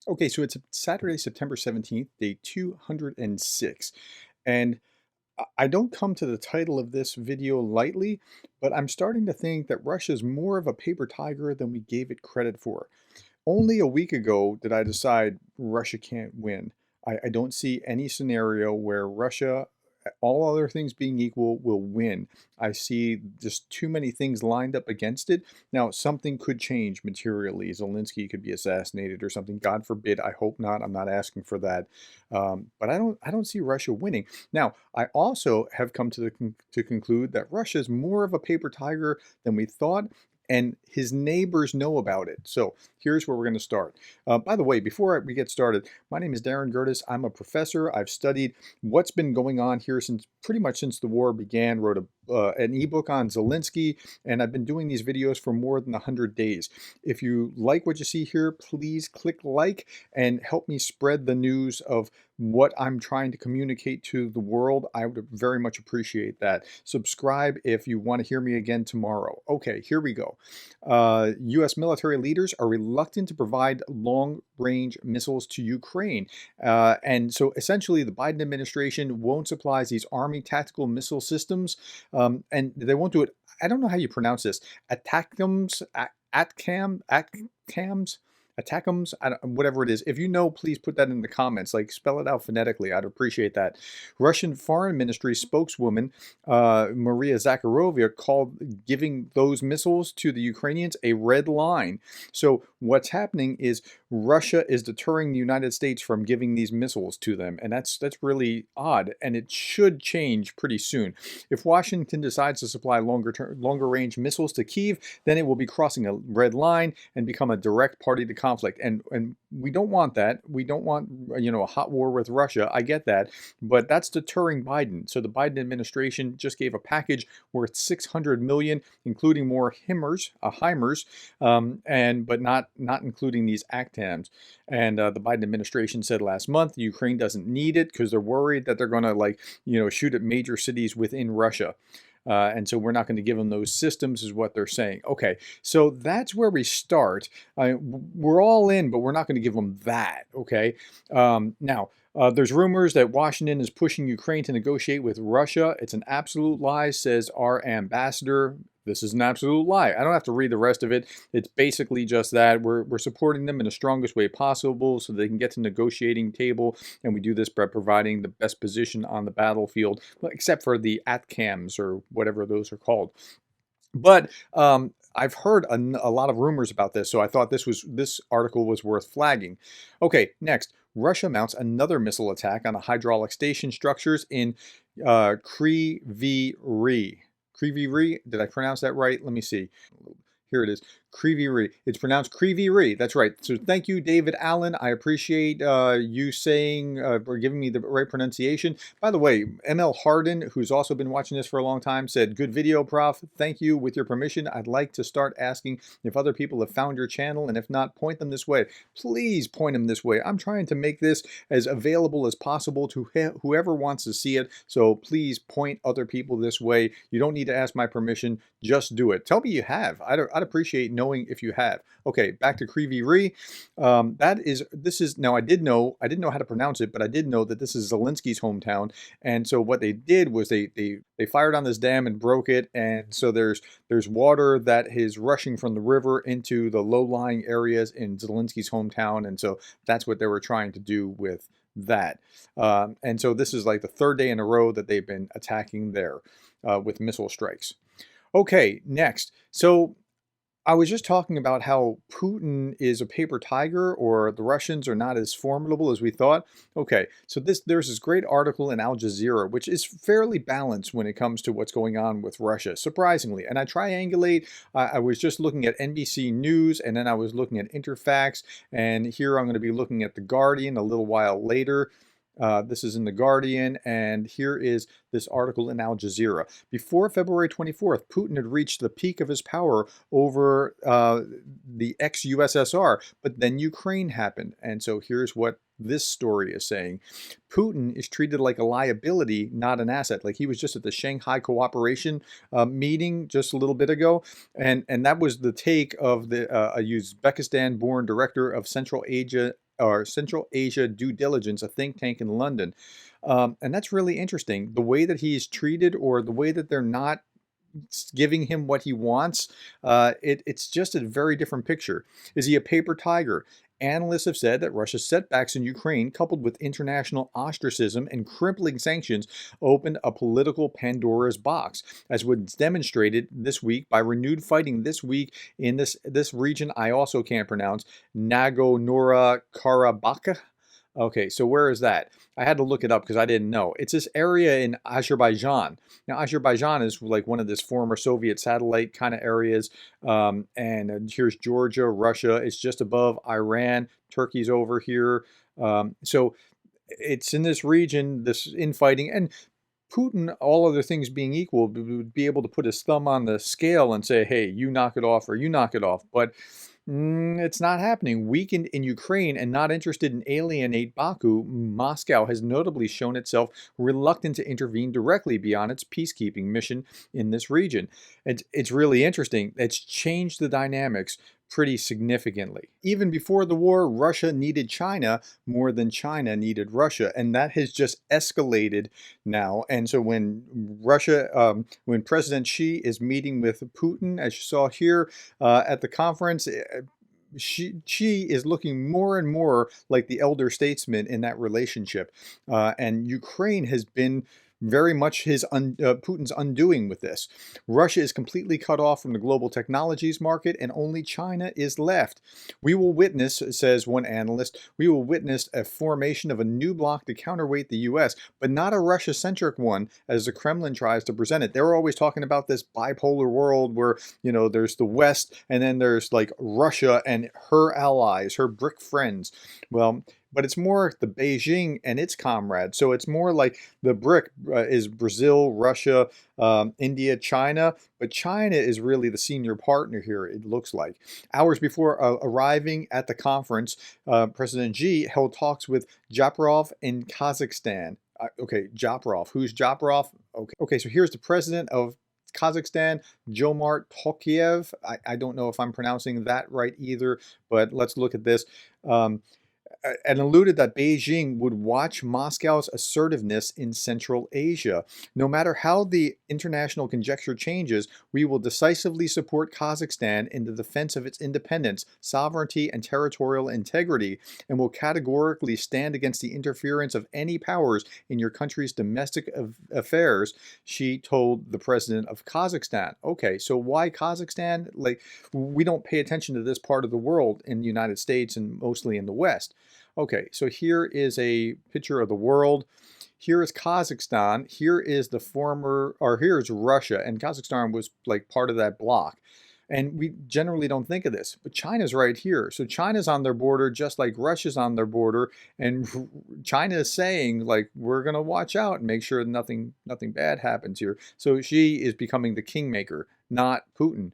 Okay, so it's Saturday, September 17th, day 206. And I don't come to the title of this video lightly, but I'm starting to think that Russia is more of a paper tiger than we gave it credit for. Only a week ago did I decide Russia can't win. I don't see any scenario where Russia, all other things being equal, will win. I see just too many things lined up against it. Now, something could change materially. Zelensky could be assassinated or something. God forbid. I hope not. I'm not asking for that. But I don't see Russia winning. Now, I also have come to conclude that Russia is more of a paper tiger than we thought, and his neighbors know about it. So here's where we're going to start. By the way, before we get started, my name is Darren Gertis. I'm a professor. I've studied what's been going on here since pretty much since the war began. Wrote an ebook on Zelensky, and I've been doing these videos for more than 100 days. If you like what you see here, please click like and help me spread the news of what I'm trying to communicate to the world. I would very much appreciate that. Subscribe if you want to hear me again tomorrow. Okay, here we go. U.S. military leaders are reluctant to provide long-range missiles to Ukraine. And so essentially the Biden administration won't supply these Army tactical missile systems, and they won't do it. I don't know how you pronounce this. ATACMS, ATCAMS, ATACMS, whatever it is. If you know, please put that in the comments. Like, spell it out phonetically. I'd appreciate that. Russian Foreign Ministry spokeswoman Maria Zakharova called giving those missiles to the Ukrainians a red line. So what's happening is Russia is deterring the United States from giving these missiles to them, and that's really odd, and it should change pretty soon. If Washington decides to supply longer range missiles to Kyiv, then it will be crossing a red line and become a direct party to conflict. And we don't want that. We don't want, a hot war with Russia. I get that, but that's deterring Biden. So the Biden administration just gave a package worth 600 million, including more HIMARS, but not including these ACTAMs. And the Biden administration said last month Ukraine doesn't need it because they're worried that they're going to shoot at major cities within Russia. And so we're not going to give them those systems, is what they're saying. Okay, so that's where we start. We're all in, but we're not going to give them that. Okay, now. There's rumors that Washington is pushing Ukraine to negotiate with Russia. It's an absolute lie, says our ambassador. This is an absolute lie. I don't have to read the rest of it. It's basically just that we're supporting them in the strongest way possible so they can get to the negotiating table, and we do this by providing the best position on the battlefield, well, except for the ATCAMs or whatever those are called. But I've heard a lot of rumors about this, so I thought this article was worth flagging. Okay, next. Russia mounts another missile attack on a hydraulic station structures in Kryvyi Rih. Kryvyi Rih, did I pronounce that right? Let me see. Here it is. Kryvyi Rih. It's pronounced Kryvyi Rih. That's right. So thank you, David Allen. I appreciate you saying or giving me the right pronunciation. By the way, ML Harden, who's also been watching this for a long time, said, "Good video, Prof. Thank you. With your permission, I'd like to start asking if other people have found your channel, and if not, point them this way. Please point them this way. I'm trying to make this as available as possible to whoever wants to see it. So please point other people this way. You don't need to ask my permission. Just do it. Tell me you have. I'd appreciate knowing if you have." Okay, back to Kryvyi Rih. Now I didn't know how to pronounce it, but I did know that this is Zelensky's hometown. And so what they did was they fired on this dam and broke it, and so there's water that is rushing from the river into the low-lying areas in Zelensky's hometown, and so that's what they were trying to do with that. And so this is like the third day in a row that they've been attacking there with missile strikes. Okay, next. So I was just talking about how Putin is a paper tiger, or the Russians are not as formidable as we thought. Okay, so there's this great article in Al Jazeera, which is fairly balanced when it comes to what's going on with Russia, surprisingly. And I triangulate. I was just looking at NBC News, and then I was looking at Interfax, and here I'm going to be looking at The Guardian a little while later. This is in The Guardian, and here is this article in Al Jazeera. Before February 24th, Putin had reached the peak of his power over the ex-USSR, but then Ukraine happened. And so here's what this story is saying. Putin is treated like a liability, not an asset. Like, he was just at the Shanghai Cooperation meeting just a little bit ago, and that was the take of the Uzbekistan-born director of Central Asia Central Asia Due Diligence, a think tank in London. And that's really interesting. The way that he's treated, or the way that they're not giving him what he wants, it's just a very different picture. Is he a paper tiger? Analysts have said that Russia's setbacks in Ukraine, coupled with international ostracism and crippling sanctions, opened a political Pandora's box, as was demonstrated this week by renewed fighting this week in this region I also can't pronounce, Nagorno-Karabakh. Okay, so where is that? I had to look it up because I didn't know. It's this area in Azerbaijan. Now, Azerbaijan is like one of this former Soviet satellite kind of areas. And here's Georgia, Russia. It's just above Iran. Turkey's over here. So it's in this region, this infighting. And Putin, all other things being equal, would be able to put his thumb on the scale and say, hey, you knock it off or you knock it off. But it's not happening. Weakened in Ukraine and not interested in alienate Baku, Moscow has notably shown itself reluctant to intervene directly beyond its peacekeeping mission in this region. It's really interesting. It's changed the dynamics pretty significantly. Even before the war, Russia needed China more than China needed Russia, and that has just escalated now. And so when when President Xi is meeting with Putin, as you saw here at the conference, she is looking more and more like the elder statesman in that relationship, and Ukraine has been very much Putin's undoing with this. Russia is completely cut off from the global technologies market, and only China is left. We will witness, says one analyst, we will witness a formation of a new bloc to counterweight the U.S., but not a Russia-centric one, as the Kremlin tries to present it. They're always talking about this bipolar world where, there's the West, and then there's like Russia and her allies, her BRIC friends. Well, but it's more the Beijing and its comrades. So it's more like the BRIC is Brazil, Russia, India, China, but China is really the senior partner here, it looks like. Hours before arriving at the conference, President Xi held talks with Japarov in Kazakhstan. Okay, Japarov. Who's Japarov? Okay, so here's the president of Kazakhstan, Jomart Tokayev. I don't know if I'm pronouncing that right either, but let's look at this. And alluded that Beijing would watch Moscow's assertiveness in Central Asia. No matter how the international conjecture changes, we will decisively support Kazakhstan in the defense of its independence, sovereignty, and territorial integrity, and will categorically stand against the interference of any powers in your country's domestic affairs, she told the president of Kazakhstan. Okay, so why Kazakhstan? Like, we don't pay attention to this part of the world in the United States and mostly in the West. Okay, so here is a picture of the world. Here is Kazakhstan. Here is here's Russia, and Kazakhstan was like part of that bloc. And we generally don't think of this, but China's right here. So China's on their border just like Russia's on their border, and China is saying, like, we're going to watch out and make sure nothing bad happens here. So Xi is becoming the kingmaker, not Putin.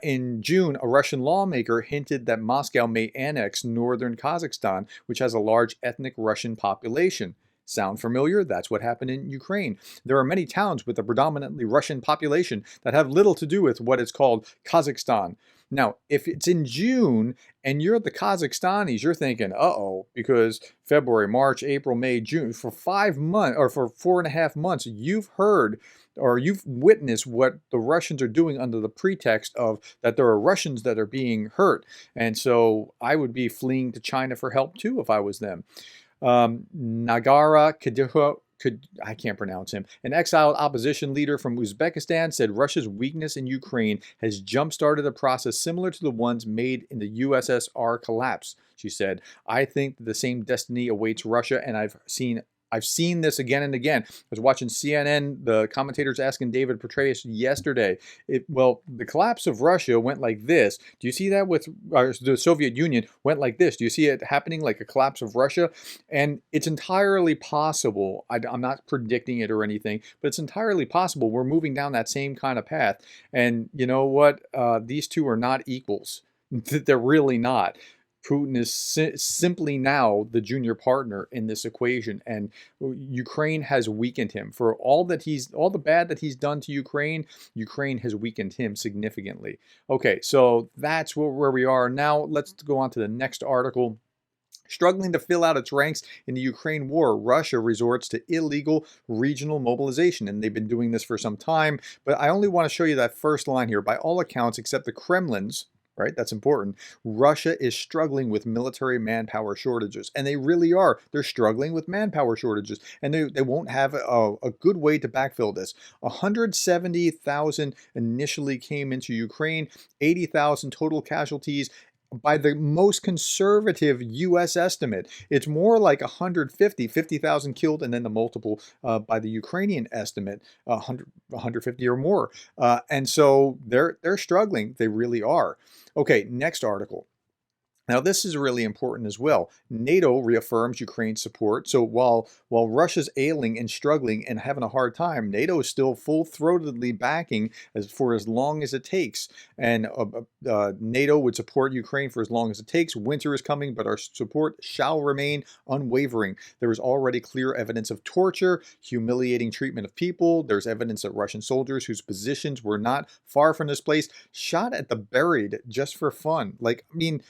In June, a Russian lawmaker hinted that Moscow may annex northern Kazakhstan, which has a large ethnic Russian population. Sound familiar? That's what happened in Ukraine. There are many towns with a predominantly Russian population that have little to do with what is called Kazakhstan. Now, if it's in June and you're the Kazakhstanis, you're thinking, uh-oh, because February, March, April, May, June, for 5 months or for 4.5 months, you've heard or you've witnessed what the Russians are doing under the pretext of that there are Russians that are being hurt. And so I would be fleeing to China for help too if I was them. Nagara Kadyrov, I can't pronounce him, an exiled opposition leader from Uzbekistan, said Russia's weakness in Ukraine has jump-started a process similar to the ones made in the USSR collapse. She said, I think the same destiny awaits Russia, and I've seen this again and again. I was watching CNN, the commentators asking David Petraeus yesterday. The collapse of Russia went like this. Do you see that with the Soviet Union went like this? Do you see it happening like a collapse of Russia? And it's entirely possible. I'm not predicting it or anything, but it's entirely possible we're moving down that same kind of path. And you know what? These two are not equals. They're really not. Putin is simply now the junior partner in this equation, and Ukraine has weakened him. For all the bad that he's done to Ukraine, Ukraine has weakened him significantly. Okay, so that's where we are now. Let's go on to the next article. Struggling to fill out its ranks in the Ukraine war, Russia resorts to illegal regional mobilization, and they've been doing this for some time. But I only want to show you that first line here. By all accounts, except the Kremlin's, right? That's important. Russia is struggling with military manpower shortages, and they really are. They're struggling with manpower shortages, and they won't have a good way to backfill this. 170,000 initially came into Ukraine, 80,000 total casualties by the most conservative U.S. estimate. It's more like 50,000 killed, and then the multiple by the Ukrainian estimate, 150 or more. And so they're struggling. They really are. Okay, next article. Now, this is really important as well. NATO reaffirms Ukraine's support. So while Russia's ailing and struggling and having a hard time, NATO is still full-throatedly backing for as long as it takes. And NATO would support Ukraine for as long as it takes. Winter is coming, but our support shall remain unwavering. There is already clear evidence of torture, humiliating treatment of people. There's evidence that Russian soldiers whose positions were not far from this place shot at the buried just for fun. Like, I mean,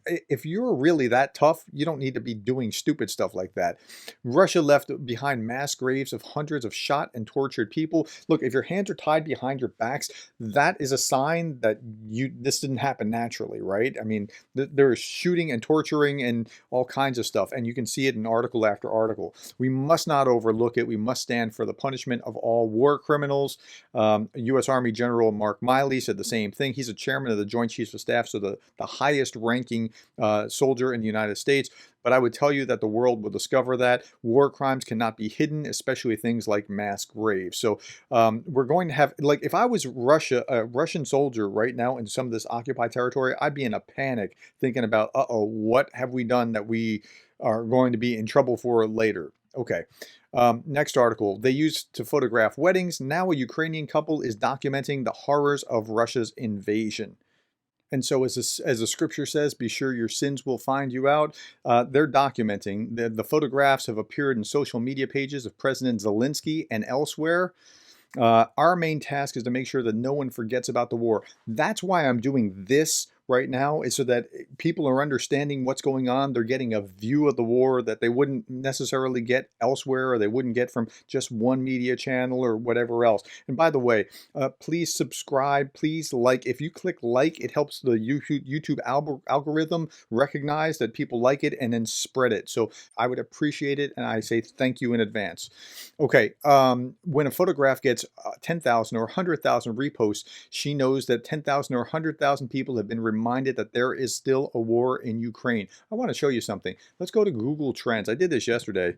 if you're really that tough, you don't need to be doing stupid stuff like that. Russia left behind mass graves of hundreds of shot and tortured people. Look, if your hands are tied behind your backs, that is a sign that this didn't happen naturally, right? I mean, there's shooting and torturing and all kinds of stuff, and you can see it in article after article. We must not overlook it. We must stand for the punishment of all war criminals. U.S. Army General Mark Miley said the same thing. He's a chairman of the Joint Chiefs of Staff, so the highest ranking soldier in the United States. But I would tell you that the world will discover that war crimes cannot be hidden, especially things like mass graves. So we're going to have, like, if I was a Russian soldier right now in some of this occupied territory, I'd be in a panic thinking about, uh-oh, what have we done that we are going to be in trouble for later? Okay. Next article. They used to photograph weddings. Now a Ukrainian couple is documenting the horrors of Russia's invasion. And so, as the scripture says, be sure your sins will find you out. They're documenting. The photographs have appeared in social media pages of President Zelensky and elsewhere. Our main task is to make sure that no one forgets about the war. That's why I'm doing this right now, is so that people are understanding what's going on. They're getting a view of the war that they wouldn't necessarily get elsewhere, or they wouldn't get from just one media channel or whatever else. And by the way, please subscribe, please like. If you click like, it helps the YouTube algorithm recognize that people like it and then spread it. So I would appreciate it, and I say thank you in advance. Okay, when a photograph gets 10,000 or 100,000 reposts, she knows that 10,000 or 100,000 people have been reminded that there is still a war in Ukraine. I want to show you something. Let's go to Google Trends. I did this yesterday.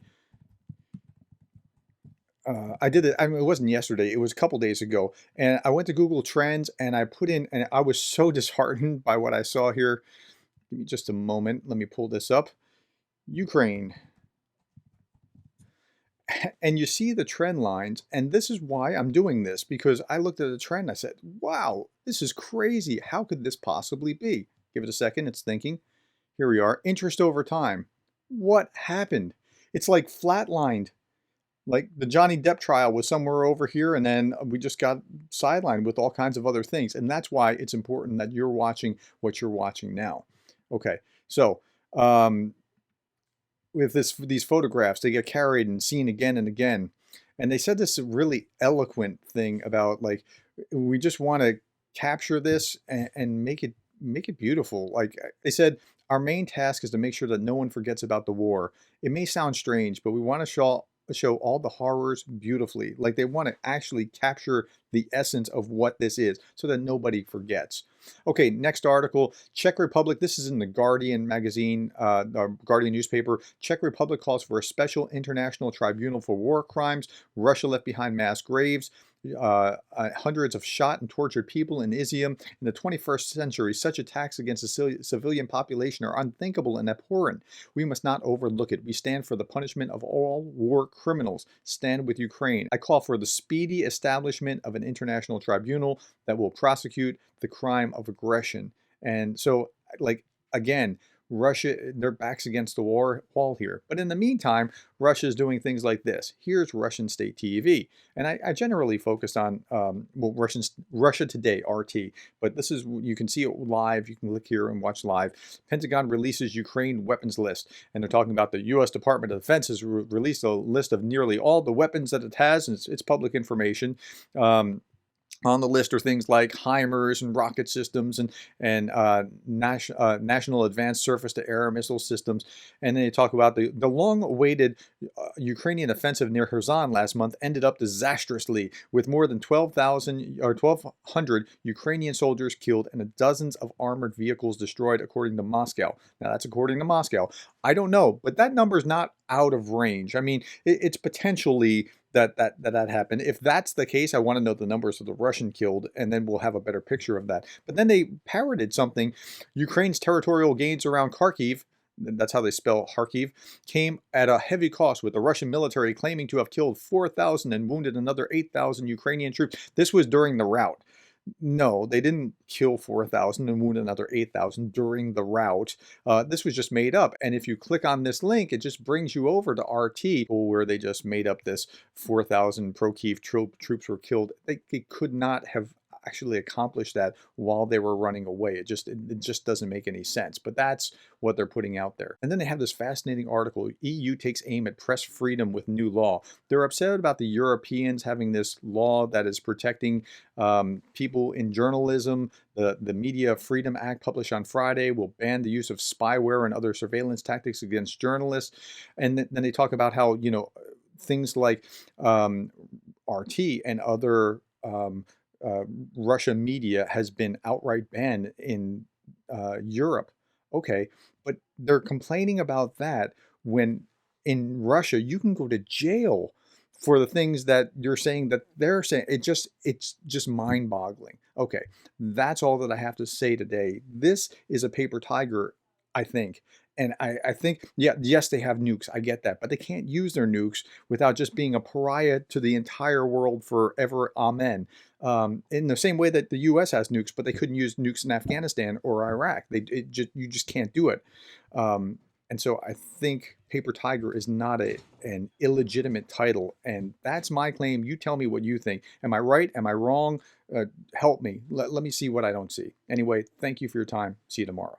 I did it. I mean, it wasn't yesterday. It was a couple days ago. And I went to Google Trends and I put in, and I was so disheartened by what I saw here. Give me just a moment. Let me pull this up. Ukraine. And you see the trend lines, and this is why I'm doing this, because I looked at the trend and I said, wow, this is crazy. How could this possibly be? Give it a second, it's thinking. Here we are, interest over time. What happened? It's like flatlined. Like the Johnny Depp trial was somewhere over here, and then we just got sidelined with all kinds of other things. And that's why it's important that you're watching what you're watching now. Okay, so with these photographs, they get carried and seen again and again. And they said this really eloquent thing about, like, we just want to capture this and make it beautiful. Like they said, our main task is to make sure that no one forgets about the war. It may sound strange, but we want to show all the horrors beautifully. Like they want to actually capture the essence of what this is so that nobody forgets. Okay, next article. Czech Republic, this is in the Guardian magazine, the Guardian newspaper. Czech Republic calls for a special international tribunal for war crimes. Russia left behind mass graves. Hundreds of shot and tortured people in Izium. In the 21st century, such attacks against the civilian population are unthinkable and abhorrent. We must not overlook it. We stand for the punishment of all war criminals. Stand with Ukraine. I call for the speedy establishment of an international tribunal that will prosecute the crime of aggression. And so, like, again, Russia, their backs against the wall here. But in the meantime, Russia's doing things like this. Here's Russian state TV. And I generally focused on, well, Russia Today, RT. But this is, you can see it live. You can click here and watch live. Pentagon releases Ukraine weapons list. And they're talking about the U.S. Department of Defense has released a list of nearly all the weapons that it has. And it's public information. On the list are things like HIMARS and rocket systems and National Advanced Surface-to-Air Missile Systems. And then they talk about the long-awaited Ukrainian offensive near Kherson last month ended up disastrously, with more than 1,200 Ukrainian soldiers killed and dozens of armored vehicles destroyed, according to Moscow. Now, that's according to Moscow. I don't know, but that number's not out of range. I mean, it's potentially that happened. If that's the case, I want to know the numbers of the Russian killed, and then we'll have a better picture of that. But then they parroted something. Ukraine's territorial gains around Kharkiv, that's how they spell Kharkiv, came at a heavy cost, with the Russian military claiming to have killed 4,000 and wounded another 8,000 Ukrainian troops. This was during the rout. No, they didn't kill 4,000 and wound another 8,000 during the rout. This was just made up. And if you click on this link, it just brings you over to RT, where they just made up this 4,000 pro-Kiev troops were killed. They could not have actually accomplished that while they were running away. It just doesn't make any sense. But that's what they're putting out there. And then they have this fascinating article: EU takes aim at press freedom with new law. They're upset about the Europeans having this law that is protecting people in journalism. The Media Freedom Act, published on Friday, will ban the use of spyware and other surveillance tactics against journalists. And then they talk about how, things like RT and other Russian media has been outright banned in Europe. Okay, but they're complaining about that when in Russia you can go to jail for the things that you're saying that they're saying. It's just mind-boggling. Okay, that's all that I have to say today. This is a paper tiger, I think. And I think, yeah, yes, they have nukes. I get that. But they can't use their nukes without just being a pariah to the entire world forever. Amen. In the same way that the U.S. has nukes, but they couldn't use nukes in Afghanistan or Iraq. You just can't do it. And so I think Paper Tiger is not an illegitimate title. And that's my claim. You tell me what you think. Am I right? Am I wrong? Help me. Let me see what I don't see. Anyway, thank you for your time. See you tomorrow.